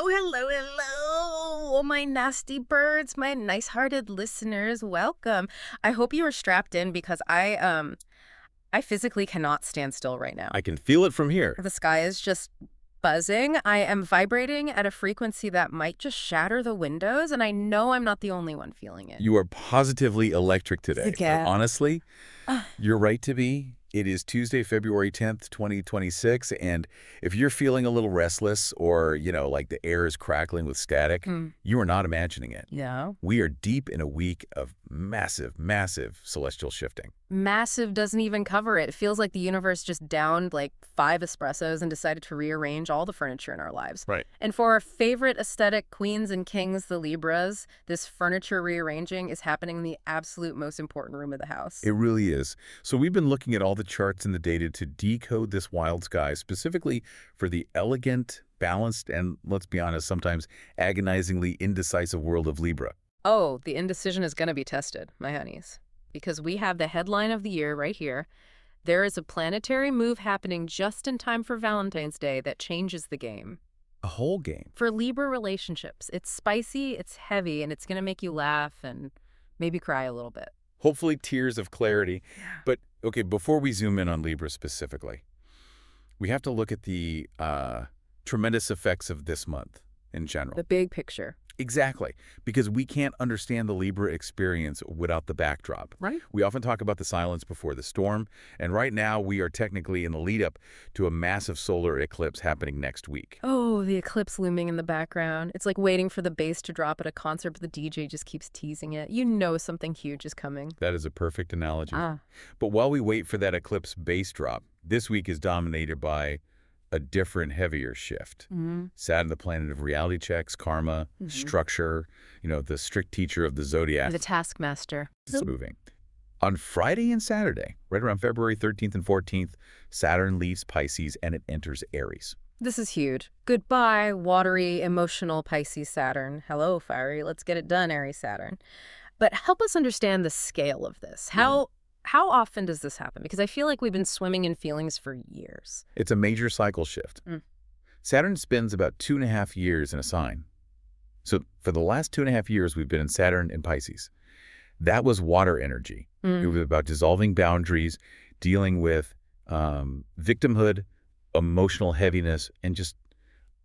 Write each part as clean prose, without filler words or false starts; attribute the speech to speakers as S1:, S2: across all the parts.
S1: Hello, my nasty birds, my nice-hearted listeners. Welcome. I hope you are strapped in because I physically cannot stand still right now.
S2: I can feel it from here.
S1: The sky is just buzzing. I am vibrating at a frequency that might just shatter the windows, and I know I'm not the only one feeling it.
S2: You are positively electric today.
S1: Yeah.
S2: Honestly, you're right to be. It is Tuesday, February 10th, 2026, and if you're feeling a little restless or, like the air is crackling with static, you are not imagining it.
S1: Yeah.
S2: We are deep in a week of massive, massive celestial shifting.
S1: Massive doesn't even cover it. It feels like the universe just downed like 5 espressos and decided to rearrange all the furniture in our lives.
S2: Right.
S1: And for our favorite aesthetic queens and kings, the Libras, this furniture rearranging is happening in the absolute most important room of the house.
S2: It really is. So we've been looking at all the charts and the data to decode this wild sky, specifically for the elegant, balanced, and, let's be honest, sometimes agonizingly indecisive world of Libra.
S1: Oh, the indecision is going to be tested, my honeys. Because we have the headline of the year right here. There is a planetary move happening just in time for Valentine's Day that changes the game.
S2: A whole game.
S1: For Libra relationships, it's spicy, it's heavy, and it's going to make you laugh and maybe cry a little bit.
S2: Hopefully tears of clarity. But, okay, before we zoom in on Libra specifically, we have to look at the tremendous effects of this month in general.
S1: The big picture.
S2: Exactly, because we can't understand the Libra experience without the backdrop.
S1: Right.
S2: We often talk about the silence before the storm, and right now we are technically in the lead-up to a massive solar eclipse happening next week.
S1: Oh, the eclipse looming in the background. It's like waiting for the bass to drop at a concert, but the DJ just keeps teasing it. You know something huge is coming.
S2: That is a perfect analogy.
S1: Ah.
S2: But while we wait for that eclipse bass drop, this week is dominated by a different, heavier shift. Saturn, the planet of reality checks, karma, structure, the strict teacher of the Zodiac.
S1: The taskmaster.
S2: It's moving. On Friday and Saturday, right around February 13th and 14th, Saturn leaves Pisces and it enters Aries.
S1: This is huge. Goodbye, watery, emotional Pisces Saturn. Hello, fiery. Let's get it done, Aries Saturn. But help us understand the scale of this. How often does this happen? Because I feel like we've been swimming in feelings for years.
S2: It's a major cycle shift. Saturn spends about 2.5 years in a sign. So for the last 2.5 years, we've been in Saturn and Pisces. That was water energy. It was about dissolving boundaries, dealing with victimhood, emotional heaviness, and just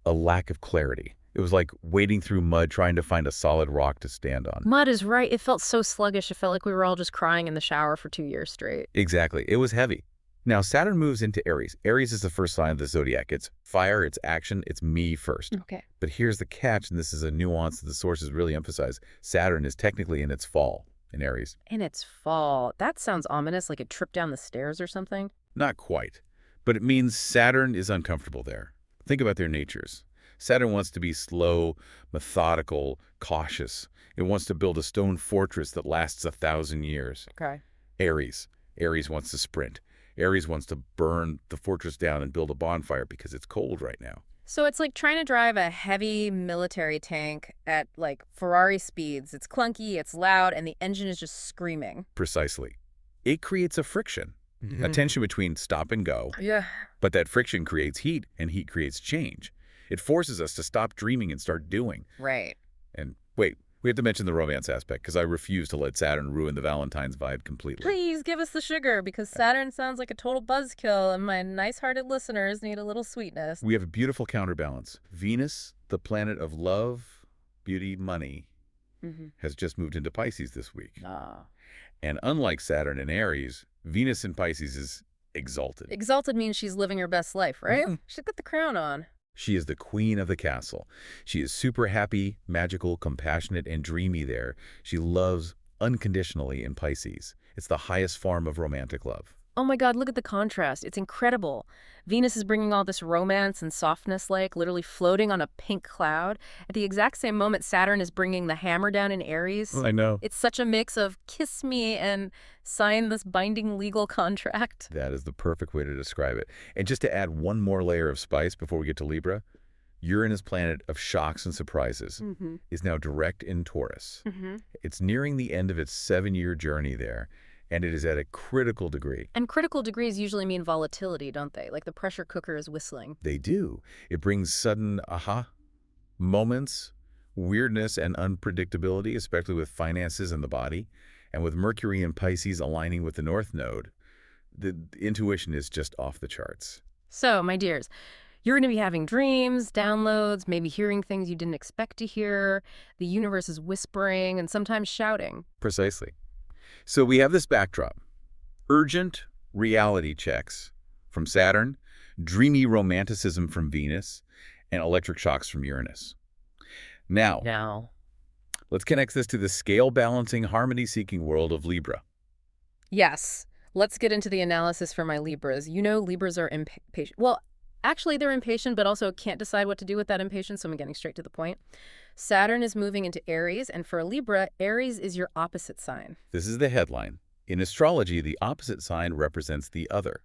S2: a lack of clarity. It was like wading through mud, trying to find a solid rock to stand on.
S1: Mud is right. It felt so sluggish. It felt like we were all just crying in the shower for 2 years straight.
S2: Exactly. It was heavy. Now, Saturn moves into Aries. Aries is the first sign of the zodiac. It's fire, it's action, it's me first.
S1: Okay.
S2: But here's the catch, and this is a nuance that the sources really emphasize. Saturn is technically in its fall in Aries.
S1: In its fall. That sounds ominous, like it tripped down the stairs or something.
S2: Not quite. But it means Saturn is uncomfortable there. Think about their natures. Saturn wants to be slow, methodical, cautious. It wants to build a stone fortress that lasts 1,000 years.
S1: Okay.
S2: Aries wants to sprint. Aries wants to burn the fortress down and build a bonfire because it's cold right now.
S1: So it's like trying to drive a heavy military tank at like Ferrari speeds. It's clunky, it's loud, and the engine is just screaming.
S2: Precisely. It creates a friction, a tension between stop and go.
S1: Yeah.
S2: But that friction creates heat, and heat creates change. It forces us to stop dreaming and start doing.
S1: Right.
S2: And wait, we have to mention the romance aspect because I refuse to let Saturn ruin the Valentine's vibe completely.
S1: Please give us the sugar because Saturn sounds like a total buzzkill and my nice-hearted listeners need a little sweetness.
S2: We have a beautiful counterbalance. Venus, the planet of love, beauty, money, has just moved into Pisces this week. And unlike Saturn and Aries, Venus in Pisces is exalted.
S1: Exalted means she's living her best life, right? She's got the crown on.
S2: She is the queen of the castle. She is super happy, magical, compassionate, and dreamy there. She loves unconditionally in Pisces. It's the highest form of romantic love.
S1: Oh my God, look at the contrast. It's incredible. Venus is bringing all this romance and softness, like literally floating on a pink cloud. At the exact same moment, Saturn is bringing the hammer down in Aries.
S2: I know.
S1: It's such a mix of kiss me and sign this binding legal contract.
S2: That is the perfect way to describe it. And just to add one more layer of spice before we get to Libra, Uranus, planet of shocks and surprises, is now direct in Taurus. It's nearing the end of its 7-year journey there. And it is at a critical degree.
S1: And critical degrees usually mean volatility, don't they? Like the pressure cooker is whistling.
S2: They do. It brings sudden aha, moments, weirdness, and unpredictability, especially with finances and the body. And with Mercury in Pisces aligning with the North Node, the intuition is just off the charts.
S1: So, my dears, you're going to be having dreams, downloads, maybe hearing things you didn't expect to hear. The universe is whispering and sometimes shouting.
S2: Precisely. So we have this backdrop. Urgent reality checks from Saturn, dreamy romanticism from Venus, and electric shocks from Uranus. Now, let's connect this to the scale-balancing, harmony-seeking world of Libra.
S1: Yes. Let's get into the analysis for my Libras. You know, Libras are impatient. Well, actually, they're impatient, but also can't decide what to do with that impatience, so I'm getting straight to the point. Saturn is moving into Aries, and for a Libra, Aries is your opposite sign.
S2: This is the headline. In astrology, the opposite sign represents the other.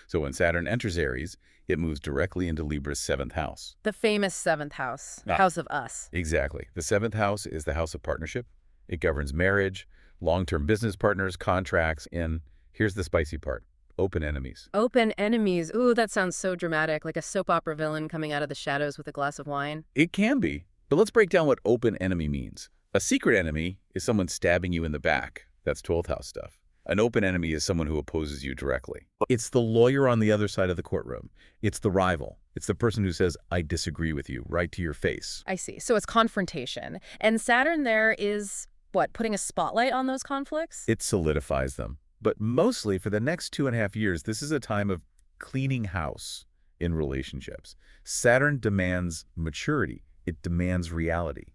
S2: So when Saturn enters Aries, it moves directly into Libra's 7th house.
S1: The famous 7th house, house of us.
S2: Exactly. The 7th house is the house of partnership. It governs marriage, long-term business partners, contracts, and here's the spicy part. Open enemies.
S1: Open enemies. Ooh, that sounds so dramatic, like a soap opera villain coming out of the shadows with a glass of wine.
S2: It can be, but let's break down what open enemy means. A secret enemy is someone stabbing you in the back. That's 12th house stuff. An open enemy is someone who opposes you directly. It's the lawyer on the other side of the courtroom. It's the rival. It's the person who says, I disagree with you, right to your face.
S1: I see. So it's confrontation. And Saturn there is, what, putting a spotlight on those conflicts?
S2: It solidifies them. But mostly for the next 2.5 years, this is a time of cleaning house in relationships. Saturn demands maturity. It demands reality.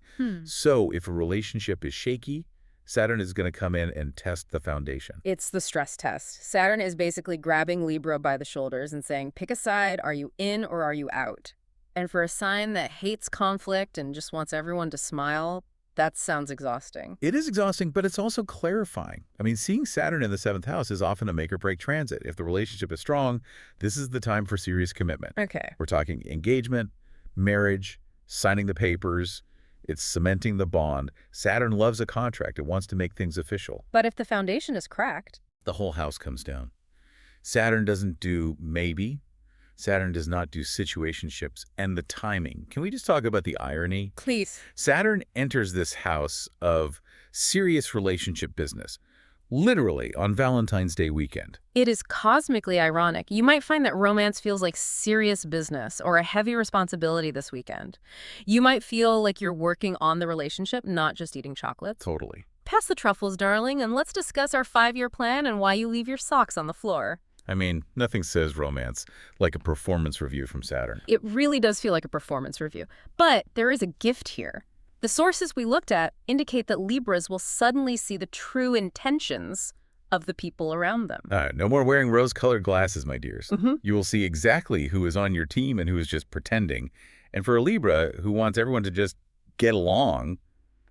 S2: So if a relationship is shaky, Saturn is going to come in and test the foundation.
S1: It's the stress test. Saturn is basically grabbing Libra by the shoulders and saying, pick a side, are you in or are you out? And for a sign that hates conflict and just wants everyone to smile, that sounds exhausting.
S2: It is exhausting, but it's also clarifying. I mean, seeing Saturn in the 7th house is often a make or break transit. If the relationship is strong, this is the time for serious commitment.
S1: Okay.
S2: We're talking engagement, marriage, signing the papers. It's cementing the bond. Saturn loves a contract. It wants to make things official.
S1: But if the foundation is cracked,
S2: the whole house comes down. Saturn doesn't do maybe. Saturn does not do situationships. And the timing. Can we just talk about the irony?
S1: please.
S2: Saturn enters this house of serious relationship business, literally on Valentine's Day weekend.
S1: It is cosmically ironic. You might find that romance feels like serious business or a heavy responsibility this weekend. You might feel like you're working on the relationship, not just eating chocolates.
S2: Totally.
S1: Pass the truffles, darling, and let's discuss our 5-year plan and why you leave your socks on the floor.
S2: I mean, nothing says romance like a performance review from Saturn.
S1: It really does feel like a performance review. But there is a gift here. The sources we looked at indicate that Libras will suddenly see the true intentions of the people around them.
S2: No more wearing rose-colored glasses, my dears. You will see exactly who is on your team and who is just pretending. And for a Libra who wants everyone to just get along,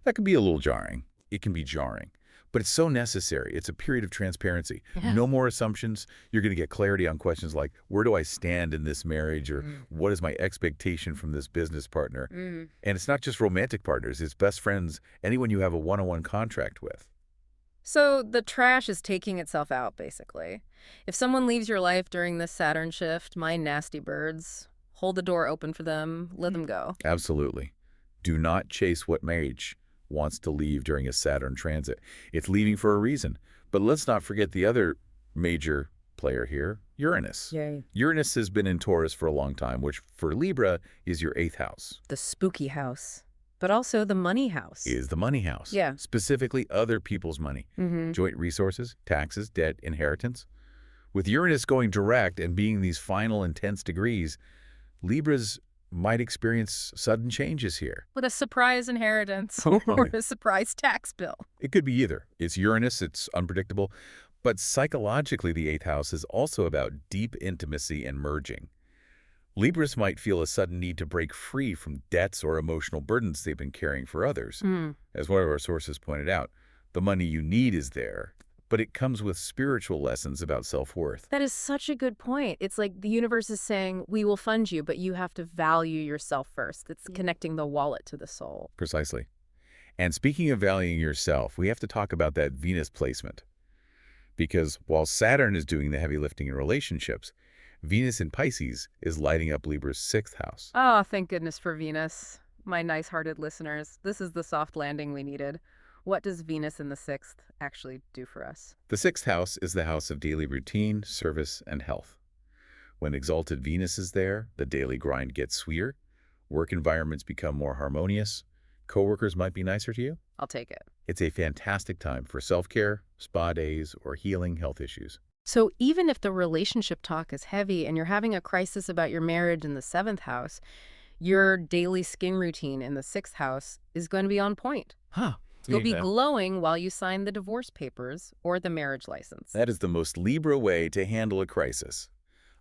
S2: that can be a little jarring. It can be jarring. But it's so necessary. It's a period of transparency.
S1: Yeah.
S2: No more assumptions. You're going to get clarity on questions like, where do I stand in this marriage? Or what is my expectation from this business partner? And it's not just romantic partners. It's best friends, anyone you have a one-on-one contract with.
S1: So the trash is taking itself out, basically. If someone leaves your life during this Saturn shift, my nasty birds, hold the door open for them, let them go.
S2: Absolutely. Do not chase what marriage wants to leave during a Saturn transit. It's leaving for a reason. But let's not forget the other major player here, Uranus.
S1: Yay.
S2: Uranus has been in Taurus for a long time, which for Libra is your 8th house.
S1: The spooky house, but also the money house.
S2: Is the money house.
S1: Yeah.
S2: Specifically other people's money. Joint resources, taxes, debt, inheritance. With Uranus going direct and being these final intense degrees, Libras might experience sudden changes here.
S1: With a surprise inheritance or a surprise tax bill.
S2: It could be either. It's Uranus, it's unpredictable, but psychologically the 8th house is also about deep intimacy and merging. Libras might feel a sudden need to break free from debts or emotional burdens they've been carrying for others. As one of our sources pointed out, the money you need is there, but it comes with spiritual lessons about self-worth.
S1: That is such a good point. It's like the universe is saying, we will fund you, but you have to value yourself first. It's connecting the wallet to the soul.
S2: Precisely. And speaking of valuing yourself, we have to talk about that Venus placement. Because while Saturn is doing the heavy lifting in relationships, Venus in Pisces is lighting up Libra's 6th house.
S1: Oh, thank goodness for Venus. my nice-hearted listeners. This is the soft landing we needed. What does Venus in the sixth actually do for us?
S2: The sixth house is the house of daily routine, service, and health. When exalted Venus is there, the daily grind gets sweeter, work environments become more harmonious, coworkers might be nicer to you.
S1: I'll take it.
S2: It's a fantastic time for self-care, spa days, or healing health issues.
S1: So even if the relationship talk is heavy and you're having a crisis about your marriage in the seventh house, your daily skin routine in the sixth house is going to be on point.
S2: Huh.
S1: You'll be glowing while you sign the divorce papers or the marriage license.
S2: That is the most Libra way to handle a crisis.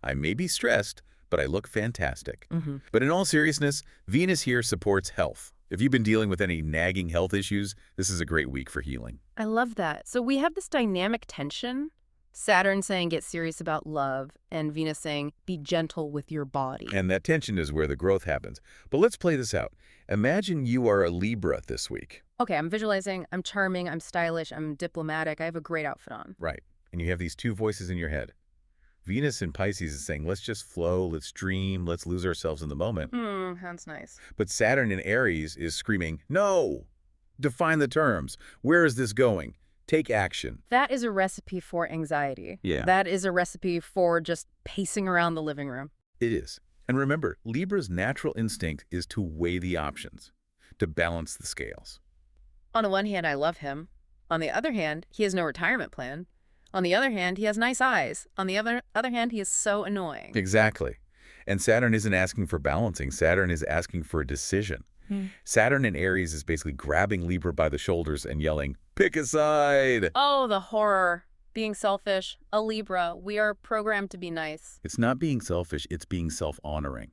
S2: I may be stressed, but I look fantastic. But in all seriousness, Venus here supports health. If you've been dealing with any nagging health issues, this is a great week for healing.
S1: I love that. So we have this dynamic tension. Saturn saying get serious about love, and Venus saying be gentle with your body.
S2: And that tension is where the growth happens. But let's play this out. Imagine you are a Libra this week.
S1: Okay, I'm visualizing, I'm charming, I'm stylish, I'm diplomatic, I have a great outfit on.
S2: Right. And you have these two voices in your head. Venus in Pisces is saying, let's just flow, let's dream, let's lose ourselves in the moment.
S1: Sounds nice.
S2: But Saturn in Aries is screaming, no! Define the terms. Where is this going? Take action.
S1: That is a recipe for anxiety.
S2: Yeah.
S1: That is a recipe for just pacing around the living room.
S2: It is. And remember, Libra's natural instinct is to weigh the options, to balance the scales.
S1: On the one hand, I love him. On the other hand, he has no retirement plan. On the other hand, he has nice eyes. On the other hand, he is so annoying.
S2: Exactly. And Saturn isn't asking for balancing. Saturn is asking for a decision. Saturn in Aries is basically grabbing Libra by the shoulders and yelling, pick a side.
S1: Oh, the horror. Being selfish. A Libra. We are programmed to be nice.
S2: It's not being selfish, it's being self-honoring.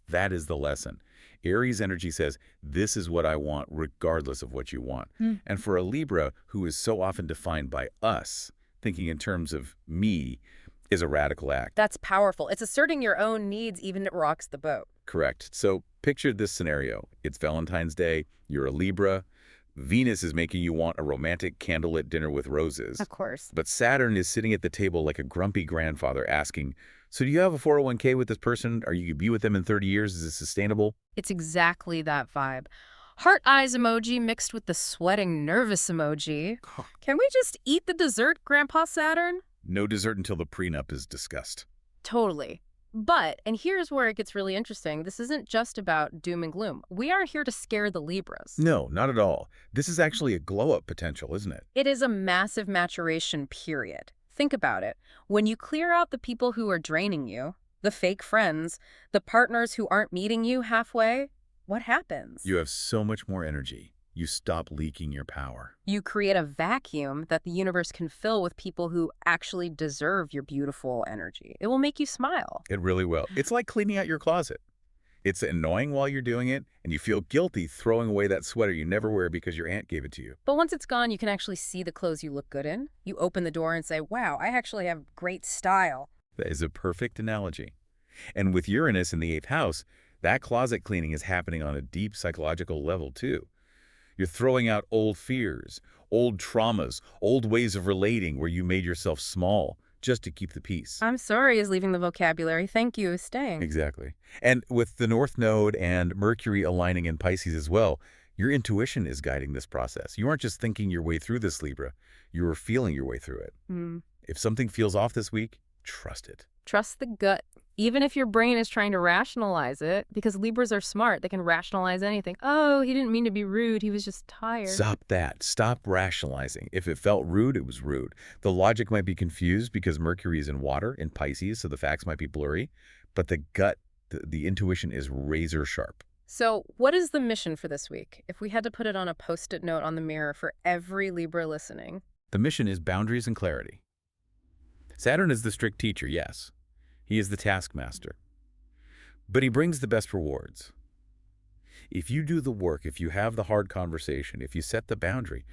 S2: That is the lesson. Aries energy says, this is what I want regardless of what you want. And for a Libra who is so often defined by us, thinking in terms of me, is a radical act.
S1: That's powerful. It's asserting your own needs even if it rocks the boat.
S2: Correct. So picture this scenario. It's Valentine's Day. You're a Libra. Venus is making you want a romantic candlelit dinner with roses.
S1: Of course.
S2: But Saturn is sitting at the table like a grumpy grandfather asking, so do you have a 401k with this person? Are you going to be with them in 30 years? Is this sustainable?
S1: It's exactly that vibe. Heart eyes emoji mixed with the sweating nervous emoji. Can we just eat the dessert, Grandpa Saturn?
S2: No dessert until the prenup is discussed.
S1: Totally. But, and here's where it gets really interesting, this isn't just about doom and gloom. We aren't here to scare the Libras.
S2: No, not at all. This is actually a glow-up potential, isn't it?
S1: It is a massive maturation period. Think about it. When you clear out the people who are draining you, the fake friends, the partners who aren't meeting you halfway, what happens?
S2: You have so much more energy. You stop leaking your power.
S1: You create a vacuum that the universe can fill with people who actually deserve your beautiful energy. It will make you smile.
S2: It really will. It's like cleaning out your closet. It's annoying while you're doing it, and you feel guilty throwing away that sweater you never wear because your aunt gave it to you.
S1: But once it's gone, you can actually see the clothes you look good in. You open the door and say, wow, I actually have great style.
S2: That is a perfect analogy. And with Uranus in the 8th house, that closet cleaning is happening on a deep psychological level too. You're throwing out old fears, old traumas, old ways of relating where you made yourself small just to keep the peace.
S1: I'm sorry is leaving the vocabulary. Thank you is staying.
S2: Exactly. And with the North Node and Mercury aligning in Pisces as well, your intuition is guiding this process. You aren't just thinking your way through this, Libra. You're feeling your way through it. If something feels off this week, trust it.
S1: Trust the gut. Even if your brain is trying to rationalize it, because Libras are smart, they can rationalize anything. Oh, he didn't mean to be rude. He was just tired.
S2: Stop that. Stop rationalizing. If it felt rude, it was rude. The logic might be confused because Mercury is in water, in Pisces, so the facts might be blurry. But the gut, the intuition is razor sharp.
S1: So what is the mission for this week? If we had to put it on a Post-it note on the mirror for every Libra listening.
S2: The mission is boundaries and clarity. Saturn is the strict teacher, yes. He is the taskmaster. But he brings the best rewards. If you do the work, if you have the hard conversation, if you set the boundary,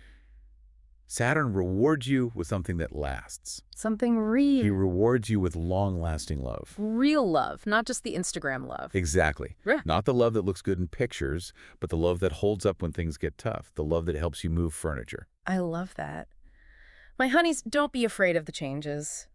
S2: Saturn rewards you with something that lasts.
S1: Something real.
S2: He rewards you with long-lasting love.
S1: Real love, not just the Instagram love.
S2: Exactly.
S1: Yeah.
S2: Not the love that looks good in pictures, but the love that holds up when things get tough. The love that helps you move furniture.
S1: I love that. My honeys, don't be afraid of the changes.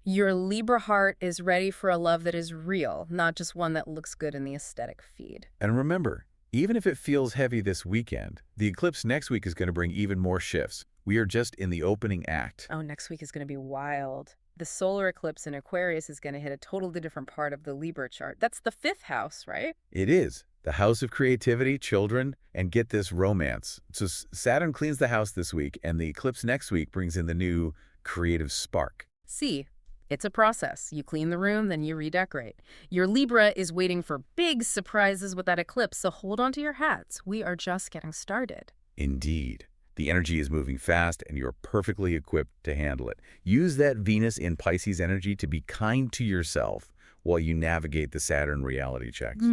S1: Your Libra heart is ready for a love that is real, not just one that looks good in the aesthetic feed.
S2: And remember, Even if it feels heavy this weekend, the eclipse next week is going to bring even more shifts. We are just in the opening act.
S1: Oh, next week is going to be wild. The solar eclipse in Aquarius is going to hit a totally different part of the LIBRA chart. That's the 5th house, right?
S2: It is the house of creativity, children, and get this, romance. So Saturn cleans the house this week, and the eclipse next week brings in the new creative spark.
S1: See, it's a process. You clean the room, then you redecorate. Your Libra is waiting for big surprises with that eclipse, so hold on to your hats. We are just getting started.
S2: Indeed. The energy is moving fast, and you're perfectly equipped to handle it. Use that Venus in Pisces energy to be kind to yourself while you navigate the Saturn reality checks.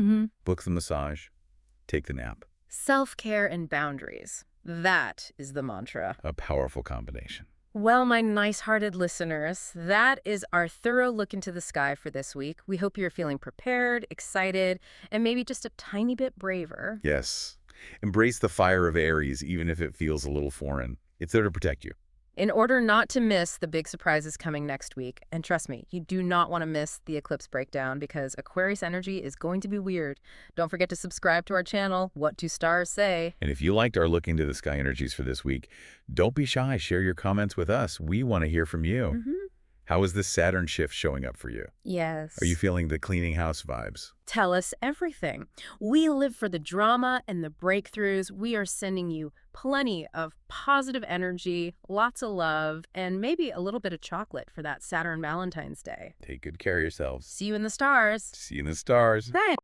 S2: Book the massage, take the nap.
S1: Self-care and boundaries. That is the mantra.
S2: A powerful combination.
S1: Well, my nice-hearted listeners, that is our thorough look into the sky for this week. We hope you're feeling prepared, excited, and maybe just a tiny bit braver.
S2: Yes. Embrace the fire of Aries, even if it feels a little foreign. It's there to protect you.
S1: In order not to miss the big surprises coming next week, and trust me, you do not want to miss the eclipse breakdown because Aquarius energy is going to be weird. Don't forget to subscribe to our channel, What Do Stars Say?
S2: And if you liked our look into the sky energies for this week, don't be shy. Share your comments with us. We want to hear from you. How is this Saturn shift showing up for you?
S1: Yes.
S2: Are you feeling the cleaning house vibes?
S1: Tell us everything. We live for the drama and the breakthroughs. We are sending you plenty of positive energy, lots of love, and maybe a little bit of chocolate for that Saturn Valentine's Day.
S2: Take good care of yourselves.
S1: See you in the stars.
S2: See you in the stars.
S1: Thanks.